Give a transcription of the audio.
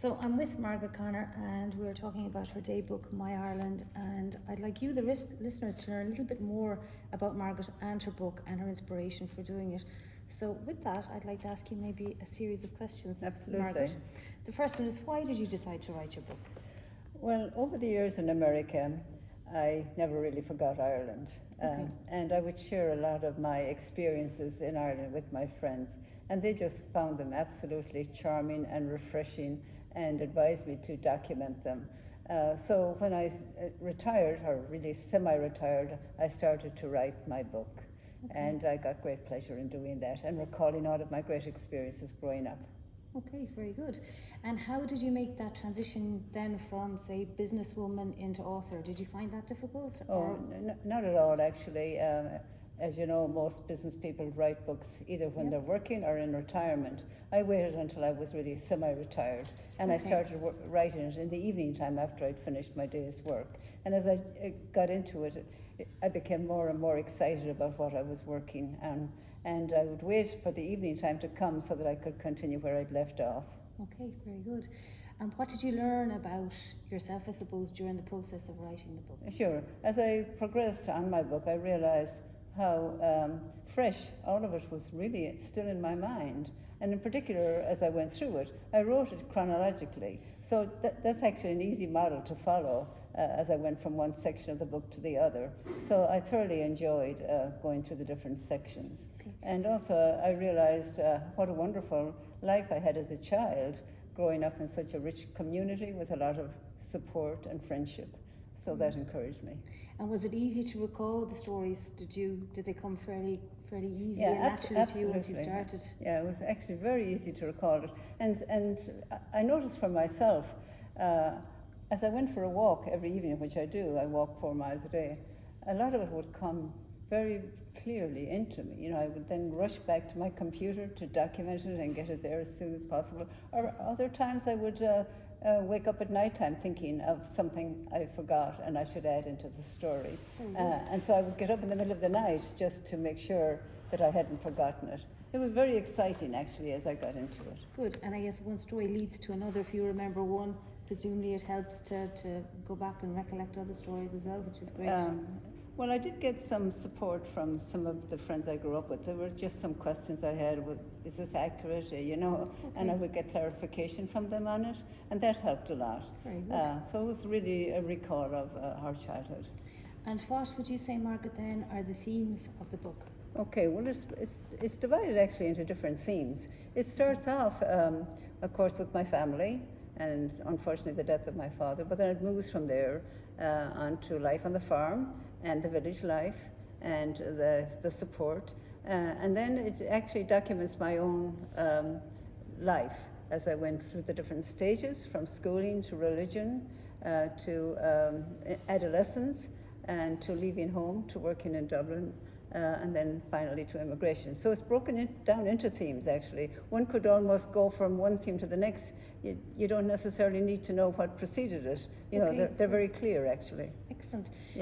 So I'm with Margaret Connor and we're talking about her day book, My Ireland, and I'd like you, the listeners, to learn a little bit more about Margaret and her book and her inspiration for doing it. So with that, I'd like to ask you maybe a series of questions, Absolutely. Margaret. The first one is, why did you decide to write your book? Well, over the years in America, I never really forgot Ireland. And I would share a lot of my experiences in Ireland with my friends, and they just found them absolutely charming and refreshing and advised me to document them. So when I retired, or really semi-retired, I started to write my book. And I got great pleasure in doing that and recalling all of my great experiences growing up. Okay, very good. And how did you make that transition then from, say, businesswoman into author? Did you find that difficult? Oh, not at all, actually. As you know, most business people write books either when they're working or in retirement. I waited until I was really semi-retired, and I started writing it in the evening time after I'd finished my day's work. And as I got into it, I became more and more excited about what I was working on, and I would wait for the evening time to come so that I could continue where I'd left off. Okay, very good. And what did you learn about yourself, I suppose, during the process of writing the book? Sure. As I progressed on my book, I realized how fresh all of it was really still in my mind. And in particular, as I went through it, I wrote it chronologically. So that's actually an easy model to follow as I went from one section of the book to the other. So I thoroughly enjoyed going through the different sections. And also I realized what a wonderful life I had as a child, growing up in such a rich community with a lot of support and friendship. So that encouraged me. And was it easy to recall the stories? Did they come fairly easy and naturally to you once you started? Yeah, it was actually very easy to recall it. And I noticed for myself, as I went for a walk every evening, which I do, I walk 4 miles a day, a lot of it would come very clearly into me. You know, I would then rush back to my computer to document it and get it there as soon as possible. Or other times I would wake up at nighttime thinking of something I forgot and I should add into the story. And so I would get up in the middle of the night just to make sure that I hadn't forgotten it. It was very exciting, actually, as I got into it. Good. And I guess one story leads to another. If you remember one, presumably it helps to go back and recollect other stories as well, which is great. Well, I did get some support from some of the friends I grew up with. There were just some questions I had with, is this accurate, and I would get clarification from them on it, and that helped a lot. Very good. So it was really a recall of our childhood. And what would you say, Margaret, then are the themes of the book? Okay, well, it's divided actually into different themes. It starts off, of course, with my family, and unfortunately the death of my father, but then it moves from there onto life on the farm, and the village life, and the support. And then it actually documents my own life as I went through the different stages, from schooling to religion, to adolescence, and to leaving home, to working in Dublin, and then finally to immigration. So it's broken down into themes, actually. One could almost go from one theme to the next. You don't necessarily need to know what preceded it. You know, they're very clear, actually. Excellent. Yeah.